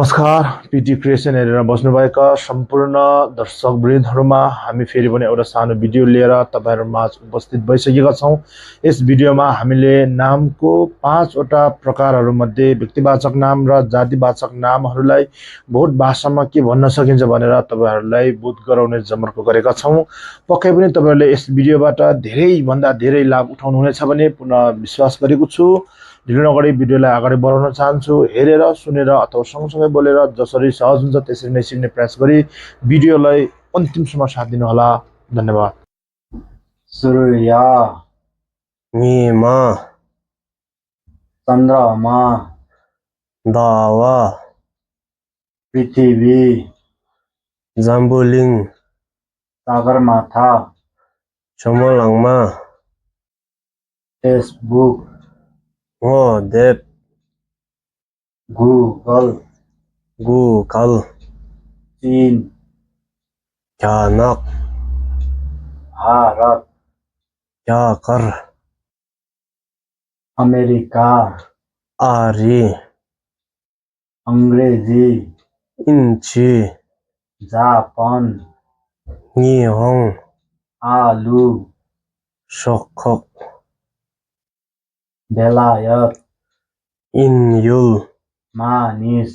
नमस्कार PT creation हेरेर बस्नुभएका सम्पूर्ण दर्शकवृन्दहरूमा हामी फेरि पनि एउटा सानो भिडियो लिएर तपाईहरुमाझ उपस्थित भइसकेका छौं। यस भिडियोमा हामीले नामको 5 वटा प्रकारहरूमध्ये व्यक्तिवाचक नाम र जातिवाचक नामहरूलाई बहुत भाषामा के भन्न सकिन्छ भनेर तपाईहरुलाई बोध गराउने जमर्को गरेका छौं। पक्कै पनि तपाईहरुले यस भिडियोबाट धेरै भन्दा धेरै लाभ उठाउनु हुनेछ भन्ने पुनः विश्वास गरेको छु। ढिलो नगरी भिडियोलाई अगाडि बढाउन चाहन्छु। हेरेर सुनेर अथवा सँगसँगै बोलेर जसरी सहज हुन्छ त्यसरी नै सिक्ने प्रयास गरी भिडियोलाई अन्तिमसम्म साथ दिनु होला। धन्यवाद। सूर्य, निमा, चन्द्रमा, दावा, पृथ्वी, जाम्बुलिङ, सगरमाथा, चमलाङमा, फेसबुक, देव, गुगल, गुगल, चीन, भ्यानक, भारत, भ्याकर, अमेरिका, आरी, अंग्रेजी, इन्ची, जापान, निहोङ, आलु, सोखक, बेलायत, इन्युल, मानिस,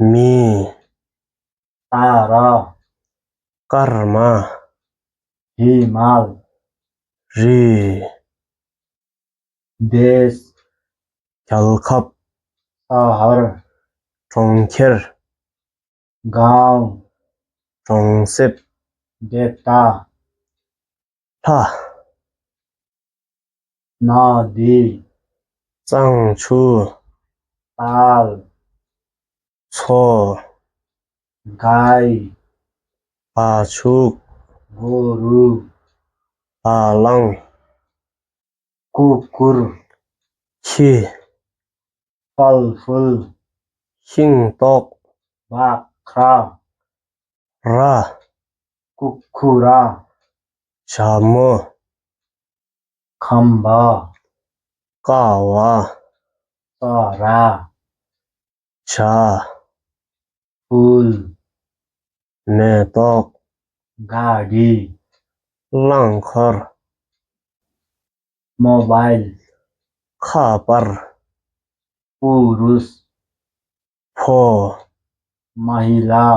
मी, तारा, कर्मा, हिमाल, री, देश, झलखप, शहर, ठोङ्खेर, गाउँ, ठोङ्सेप, देवता, ठा, नदी, चाङछु, ताल, छो, गाई, पाछुक, गोरु, पालङ, कुकुर, खी, फलफुल, खिङतोक, बाख्रा, रा, कुखुरा, झामो, खम्बा, कावा, चरा, झा, फुल, मेतोक, गाडी, लाङखर, मोबाइल, खापर, पुरुष, फो, महिला,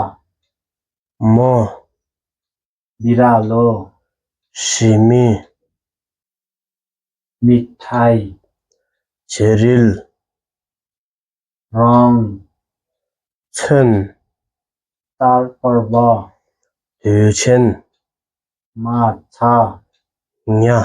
मो, बिरालो, सिमी, मिठाई, झेरिल, रङ, छेन, चाडपर्व, ह्युछेन, माछा, न्या।